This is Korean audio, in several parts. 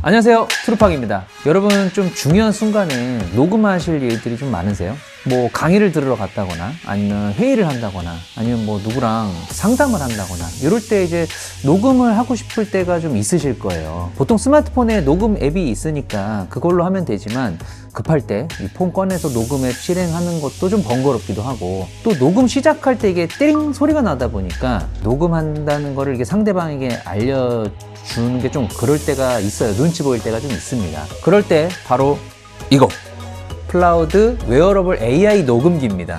안녕하세요, 트루팍입니다. 여러분, 좀 중요한 순간에 녹음하실 일들이 좀 많으세요? 뭐 강의를 들으러 갔다거나 아니면 회의를 한다거나 아니면 뭐 누구랑 상담을 한다거나 이럴 때 이제 녹음을 하고 싶을 때가 좀 있으실 거예요. 보통 스마트폰에 녹음 앱이 있으니까 그걸로 하면 되지만 급할 때 이 폰 꺼내서 녹음 앱 실행하는 것도 좀 번거롭기도 하고, 또 녹음 시작할 때 이게 띠링 소리가 나다 보니까 녹음한다는 거를 이게 상대방에게 알려주는 게 좀 그럴 때가 있어요. 눈치 보일 때가 좀 있습니다. 그럴 때 바로 이거 클라우드 웨어러블 AI 녹음기입니다.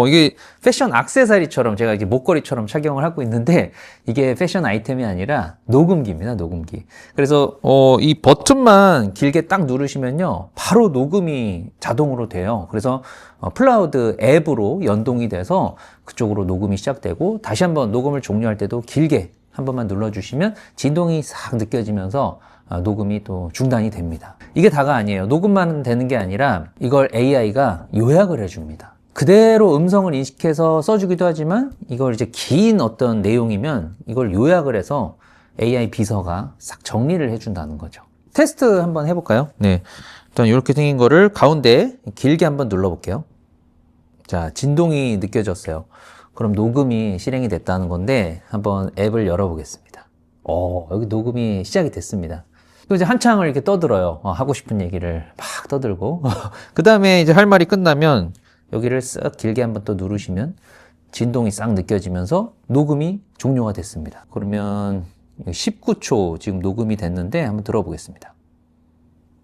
이게 패션 액세서리처럼 제가 이게 목걸이처럼 착용을 하고 있는데, 이게 패션 아이템이 아니라 녹음기입니다. 녹음기. 그래서 이 버튼만 길게 딱 누르시면요, 바로 녹음이 자동으로 돼요. 그래서 클라우드 앱으로 연동이 돼서 그쪽으로 녹음이 시작되고, 다시 한번 녹음을 종료할 때도 길게 한 번만 눌러주시면 진동이 싹 느껴지면서 녹음이 또 중단이 됩니다. 이게 다가 아니에요. 녹음만 되는 게 아니라 이걸 AI가 요약을 해줍니다. 그대로 음성을 인식해서 써주기도 하지만, 이걸 이제 긴 어떤 내용이면 이걸 요약을 해서 AI 비서가 싹 정리를 해준다는 거죠. 테스트 한번 해볼까요? 네, 일단 이렇게 생긴 거를 가운데 길게 한번 눌러볼게요. 자, 진동이 느껴졌어요. 그럼 녹음이 실행이 됐다는 건데, 한번 앱을 열어보겠습니다. 여기 녹음이 시작이 됐습니다. 또 이제 한창을 이렇게 떠들어요. 하고 싶은 얘기를 막 떠들고 그 다음에 이제 할 말이 끝나면 여기를 쓱 길게 한번 또 누르시면 진동이 싹 느껴지면서 녹음이 종료가 됐습니다. 그러면 19초 지금 녹음이 됐는데 한번 들어보겠습니다.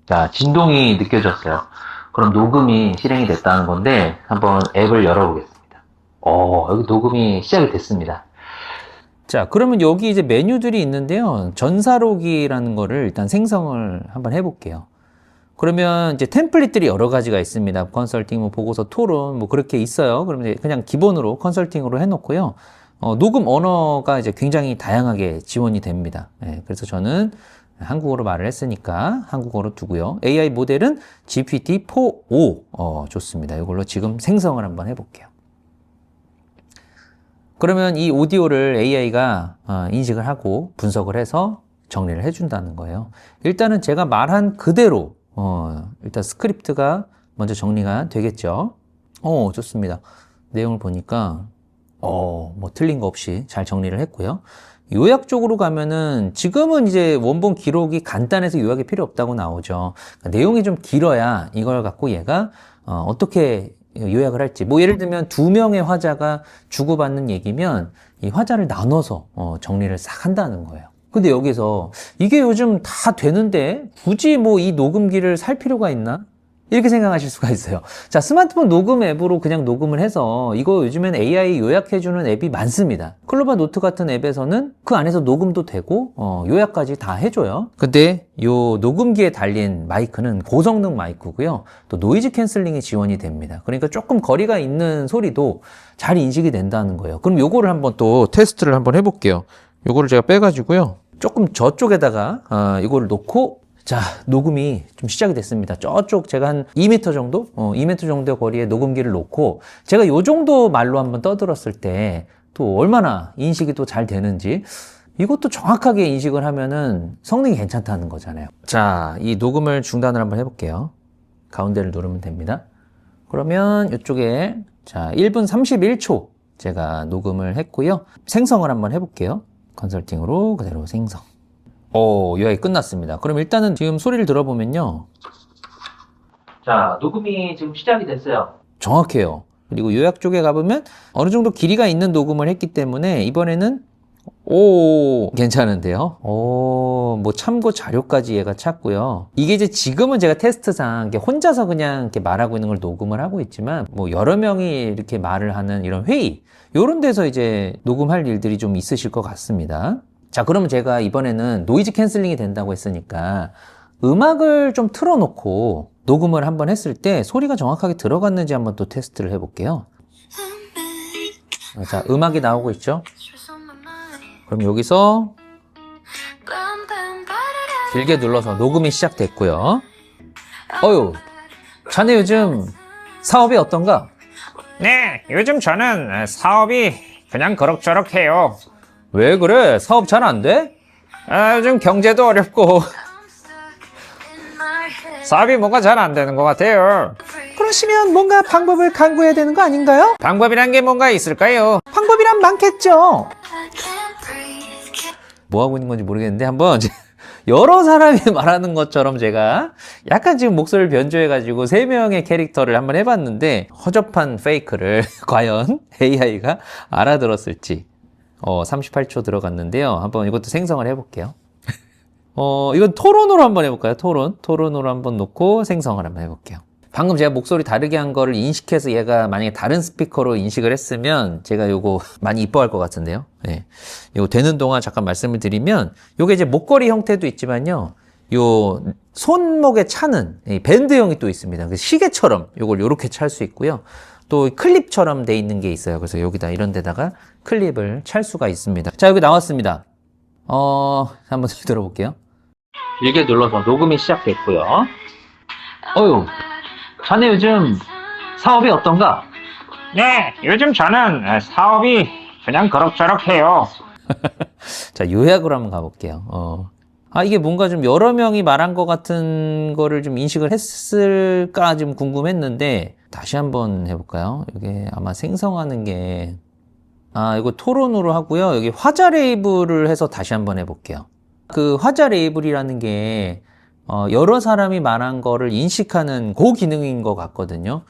자, 진동이 느껴졌어요. 그럼 녹음이 실행이 됐다는 건데, 한번 앱을 열어보겠습니다. 여기 녹음이 시작이 됐습니다. 자, 그러면 여기 이제 메뉴들이 있는데요, 전사록이라는 거를 일단 생성을 한번 해볼게요. 그러면 이제 템플릿들이 여러 가지가 있습니다. 컨설팅, 뭐 보고서, 토론, 뭐 그렇게 있어요. 그러면 그냥 기본으로 컨설팅으로 해놓고요. 녹음 언어가 이제 굉장히 다양하게 지원이 됩니다. 그래서 저는 한국어로 말을 했으니까 한국어로 두고요. AI 모델은 GPT-4o 좋습니다. 이걸로 지금 생성을 한번 해볼게요. 그러면 이 오디오를 AI가 인식을 하고 분석을 해서 정리를 해준다는 거예요. 일단은 제가 말한 그대로 일단 스크립트가 먼저 정리가 되겠죠. 좋습니다. 내용을 보니까 뭐 틀린 거 없이 잘 정리를 했고요. 요약 쪽으로 가면은 지금은 이제 원본 기록이 간단해서 요약이 필요 없다고 나오죠. 그러니까 내용이 좀 길어야 이걸 갖고 얘가 어떻게 요약을 할지, 뭐 예를 들면 2명의 화자가 주고받는 얘기면 이 화자를 나눠서 정리를 싹 한다는 거예요. 근데 여기서 이게 요즘 다 되는데 굳이 뭐 이 녹음기를 살 필요가 있나? 이렇게 생각하실 수가 있어요. 자, 스마트폰 녹음 앱으로 그냥 녹음을 해서, 이거 요즘엔 AI 요약해주는 앱이 많습니다. 클로바 노트 같은 앱에서는 그 안에서 녹음도 되고 요약까지 다 해줘요. 근데 요 녹음기에 달린 마이크는 고성능 마이크고요, 또 노이즈 캔슬링이 지원이 됩니다. 그러니까 조금 거리가 있는 소리도 잘 인식이 된다는 거예요. 그럼 요거를 한번 또 테스트를 한번 해볼게요. 요거를 제가 빼가지고요, 조금 저쪽에다가 이거를 놓고, 자, 녹음이 좀 시작이 됐습니다. 저쪽 제가 한 2m 정도? 2m 정도 거리에 녹음기를 놓고, 제가 요 정도 말로 한번 떠들었을 때 또 얼마나 인식이 또 잘 되는지, 이것도 정확하게 인식을 하면은 성능이 괜찮다는 거잖아요. 자, 이 녹음을 중단을 한번 해볼게요. 가운데를 누르면 됩니다. 그러면 이쪽에, 자, 1분 31초 제가 녹음을 했고요. 생성을 한번 해볼게요. 컨설팅으로 그대로 생성. 요약이 끝났습니다. 그럼 일단은 지금 소리를 들어보면요, 자, 녹음이 지금 시작이 됐어요. 정확해요. 그리고 요약 쪽에 가보면 어느 정도 길이가 있는 녹음을 했기 때문에 이번에는 괜찮은데요. 뭐 참고 자료까지 얘가 찾고요. 이게 이제 지금은 제가 테스트상 이렇게 혼자서 그냥 이렇게 말하고 있는 걸 녹음을 하고 있지만, 뭐 여러 명이 이렇게 말을 하는 이런 회의, 요런 데서 이제 녹음할 일들이 좀 있으실 것 같습니다. 자, 그러면 제가 이번에는 노이즈 캔슬링이 된다고 했으니까 음악을 좀 틀어놓고 녹음을 한번 했을 때 소리가 정확하게 들어갔는지 한번 또 테스트를 해볼게요. 자, 음악이 나오고 있죠? 그럼 여기서 길게 눌러서 녹음이 시작됐고요. 자네 요즘 사업이 어떤가? 네, 요즘 저는 사업이 그냥 그럭저럭 해요. 왜 그래? 사업 잘 안 돼? 요즘 경제도 어렵고 사업이 뭔가 잘 안 되는 것 같아요. 그러시면 뭔가 방법을 강구해야 되는 거 아닌가요? 방법이란 게 뭔가 있을까요? 방법이란 많겠죠. 뭐 하고 있는 건지 모르겠는데 한번 여러 사람이 말하는 것처럼 제가 약간 지금 목소리를 변조해가지고 3명의 캐릭터를 한번 해봤는데 허접한 페이크를 과연 AI가 알아들었을지 38초 들어갔는데요. 한번 이것도 생성을 해볼게요. 이건 토론으로 한번 해볼까요? 토론으로 한번 놓고 생성을 한번 해볼게요. 방금 제가 목소리 다르게 한 거를 인식해서 얘가 만약에 다른 스피커로 인식을 했으면 제가 요거 많이 이뻐할 것 같은데요. 네. 요거 되는 동안 잠깐 말씀을 드리면 요게 이제 목걸이 형태도 있지만요. 요 손목에 차는 밴드형이 또 있습니다. 그 시계처럼 요걸 요렇게 찰 수 있고요. 또 클립처럼 돼 있는 게 있어요. 그래서 여기다 이런 데다가 클립을 찰 수가 있습니다. 자, 여기 나왔습니다. 한번 들어볼게요. 길게 눌러서 녹음이 시작됐고요. 자네 요즘 사업이 어떤가? 네, 요즘 저는 사업이 그냥 그럭저럭해요. 자, 요약으로 한번 가볼게요. 이게 뭔가 좀 여러 명이 말한 것 같은 거를 좀 인식을 했을까 좀 궁금했는데, 다시 한번 해볼까요? 이게 아마 생성하는 게, 이거 토론으로 하고요. 여기 화자 레이블을 해서 다시 한번 해볼게요. 그 화자 레이블이라는 게, 여러 사람이 말한 거를 인식하는 그 기능인 것 같거든요.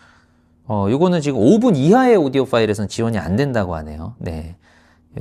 요거는 지금 5분 이하의 오디오 파일에서는 지원이 안 된다고 하네요. 네.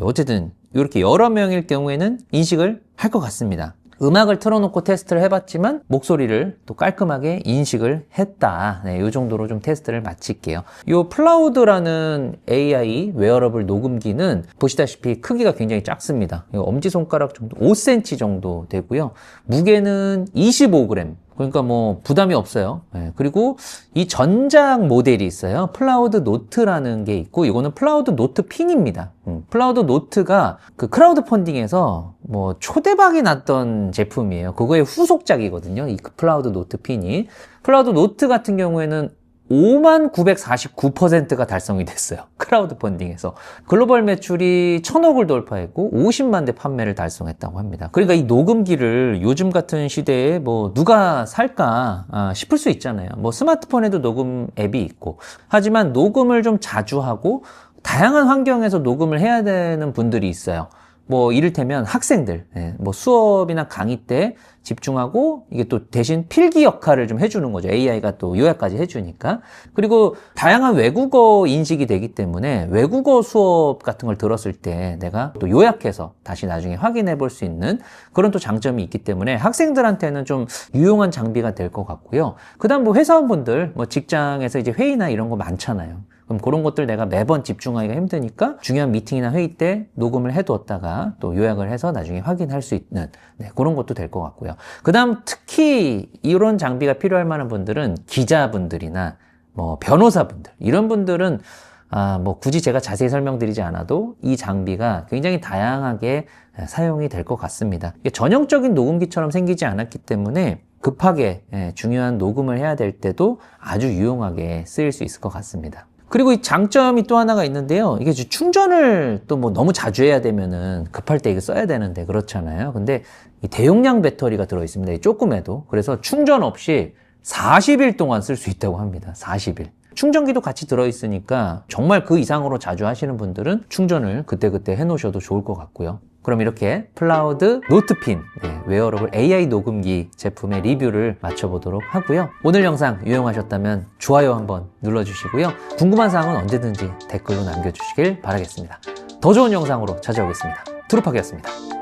어쨌든, 이렇게 여러 명일 경우에는 인식을 할 것 같습니다. 음악을 틀어놓고 테스트를 해봤지만 목소리를 또 깔끔하게 인식을 했다. 네, 이 정도로 좀 테스트를 마칠게요. 이 플라우드라는 AI 웨어러블 녹음기는 보시다시피 크기가 굉장히 작습니다. 엄지손가락 정도, 5cm 정도 되고요. 무게는 25g. 그러니까 뭐 부담이 없어요. 네, 그리고 이 전작 모델이 있어요. 플라우드 노트라는 게 있고 이거는 플라우드 노트 핀입니다. 플라우드 노트가 그 크라우드 펀딩에서 뭐 초대박이 났던 제품이에요. 그거의 후속작이거든요. 이 플라우드 노트 핀이. 플라우드 노트 같은 경우에는 59,949%가 달성이 됐어요. 크라우드 펀딩에서. 글로벌 매출이 1,000억을 돌파했고 50만 대 판매를 달성했다고 합니다. 그러니까 이 녹음기를 요즘 같은 시대에 뭐 누가 살까 싶을 수 있잖아요. 뭐 스마트폰에도 녹음 앱이 있고. 하지만 녹음을 좀 자주 하고 다양한 환경에서 녹음을 해야 되는 분들이 있어요. 뭐 이를테면 학생들, 뭐 수업이나 강의 때 집중하고 이게 또 대신 필기 역할을 좀 해주는 거죠. AI가 또 요약까지 해주니까. 그리고 다양한 외국어 인식이 되기 때문에 외국어 수업 같은 걸 들었을 때 내가 또 요약해서 다시 나중에 확인해 볼 수 있는 그런 또 장점이 있기 때문에 학생들한테는 좀 유용한 장비가 될 것 같고요. 그 다음 뭐 회사원분들, 뭐 직장에서 이제 회의나 이런 거 많잖아요. 그럼 그런 것들 내가 매번 집중하기가 힘드니까 중요한 미팅이나 회의 때 녹음을 해두었다가 또 요약을 해서 나중에 확인할 수 있는 그런 것도 될 것 같고요. 그 다음 특히 이런 장비가 필요할 만한 분들은 기자분들이나 뭐 변호사분들 이런 분들은 뭐 굳이 제가 자세히 설명드리지 않아도 이 장비가 굉장히 다양하게 사용이 될 것 같습니다. 이게 전형적인 녹음기처럼 생기지 않았기 때문에 급하게 중요한 녹음을 해야 될 때도 아주 유용하게 쓰일 수 있을 것 같습니다. 그리고 이 장점이 또 하나가 있는데요. 이게 충전을 또 뭐 너무 자주 해야 되면은 급할 때 이거 써야 되는데 그렇잖아요. 근데 이 대용량 배터리가 들어있습니다. 조금해도. 그래서 충전 없이 40일 동안 쓸 수 있다고 합니다. 40일. 충전기도 같이 들어있으니까 정말 그 이상으로 자주 하시는 분들은 충전을 그때그때 해놓으셔도 좋을 것 같고요. 그럼 이렇게 플라우드 노트핀 웨어러블 AI 녹음기 제품의 리뷰를 마쳐보도록 하고요. 오늘 영상 유용하셨다면 좋아요 한번 눌러주시고요. 궁금한 사항은 언제든지 댓글로 남겨주시길 바라겠습니다. 더 좋은 영상으로 찾아오겠습니다. 드롭하기였습니다.